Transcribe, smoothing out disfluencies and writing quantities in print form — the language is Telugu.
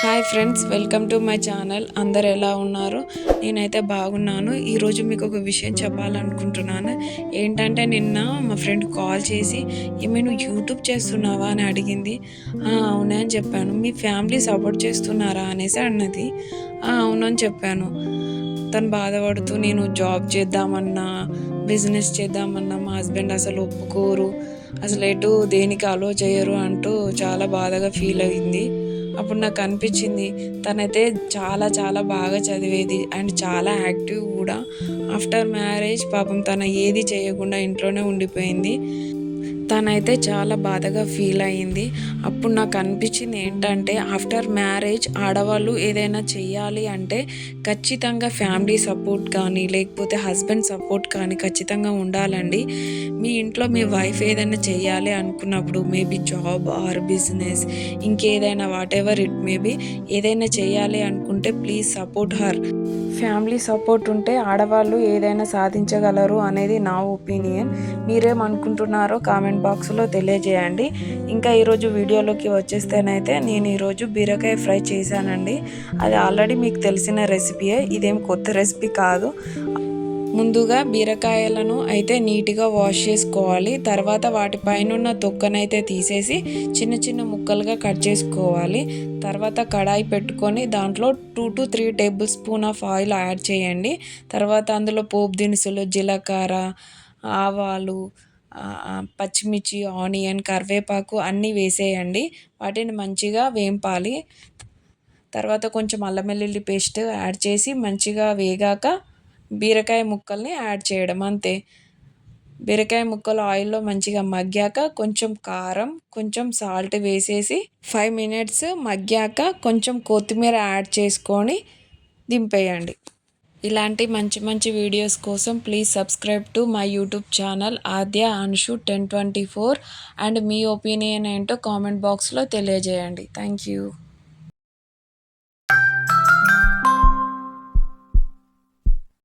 Hi friends, welcome to my channel. అందరు ఎలా ఉన్నారు? నేనైతే బాగున్నాను. ఈరోజు మీకు ఒక విషయం చెప్పాలనుకుంటున్నాను. ఏంటంటే నిన్న మా ఫ్రెండ్ కాల్ చేసి ఏమైనా నువ్వు యూట్యూబ్ చేస్తున్నావా అని అడిగింది. అవునే అని చెప్పాను. మీ ఫ్యామిలీ సపోర్ట్ చేస్తున్నారా అనేసి అన్నది. అవును అని చెప్పాను. తను బాధపడుతూ నేను జాబ్ చేద్దామన్నా, బిజినెస్ చేద్దామన్నా మా హస్బెండ్ అసలు ఒప్పుకోరు, అసలు ఎటు దేనికి అలో చేయరు అంటూ చాలా బాధగా ఫీల్ అయింది. అప్పుడు నాకు అనిపించింది తనైతే చాలా చాలా బాగా చదివేది అండ్ చాలా యాక్టివ్ కూడా. ఆఫ్టర్ మ్యారేజ్ పాపం తను ఏది చేయకుండా ఇంట్లోనే ఉండిపోయింది. తనైతే చాలా బాధగా ఫీల్ అయ్యింది. అప్పుడు నాకు అనిపించింది ఏంటంటే ఆఫ్టర్ మ్యారేజ్ ఆడవాళ్ళు ఏదైనా చెయ్యాలి అంటే ఖచ్చితంగా ఫ్యామిలీ సపోర్ట్ కానీ లేకపోతే హస్బెండ్ సపోర్ట్ కానీ ఖచ్చితంగా ఉండాలండి. మీ ఇంట్లో మీ వైఫ్ ఏదైనా చెయ్యాలి అనుకున్నప్పుడు మేబీ జాబ్ ఆర్ బిజినెస్ ఇంకేదైనా వాట్ ఎవర్ ఇట్ మేబీ ఏదైనా చెయ్యాలి అనుకుంటే please support her. Family support ఉంటే ఆడవాళ్ళు ఏదైనా సాధించగలరు అనేది నా ఒపీనియన్. మీరేమనుకుంటున్నారో కామెంట్ బాక్స్లో తెలియజేయండి. ఇంకా ఈరోజు వీడియోలోకి వచ్చేస్తేనైతే నేను ఈరోజు బీరకాయ ఫ్రై చేశానండి. అది ఆల్రెడీ మీకు తెలిసిన రెసిపీయే, ఇదేం కొత్త రెసిపీ కాదు. ముందుగా బీరకాయలను అయితే నీట్గా వాష్ చేసుకోవాలి. తర్వాత వాటిపైన ఉన్న తొక్కనైతే తీసేసి చిన్న చిన్న ముక్కలుగా కట్ చేసుకోవాలి. తర్వాత కడాయి పెట్టుకొని దాంట్లో 2 to 3 table spoon of oil add చేయండి. తర్వాత అందులో పోపు దినుసులు, జీలకర్ర, ఆవాలు, పచ్చిమిర్చి, ఆనియన్, కరివేపాకు అన్నీ వేసేయండి. వాటిని మంచిగా వేంపాలి. తర్వాత కొంచెం అల్లం వెల్లుల్లి పేస్ట్ యాడ్ చేసి మంచిగా వేగాక బీరకాయ ముక్కల్ని యాడ్ చేయడం అంతే. బీరకాయ ముక్కలు ఆయిల్లో మంచిగా మగ్గాక కొంచెం కారం, కొంచెం సాల్ట్ వేసేసి 5 మినిట్స్ మగ్గాక కొంచెం కొత్తిమీర యాడ్ చేసుకొని దింపేయండి. ఇలాంటి మంచి మంచి వీడియోస్ కోసం please subscribe to my YouTube channel Aadya Anshu 1024 and me opinion ఏంటో కామెంట్ బాక్స్లో తెలియజేయండి. Thank you.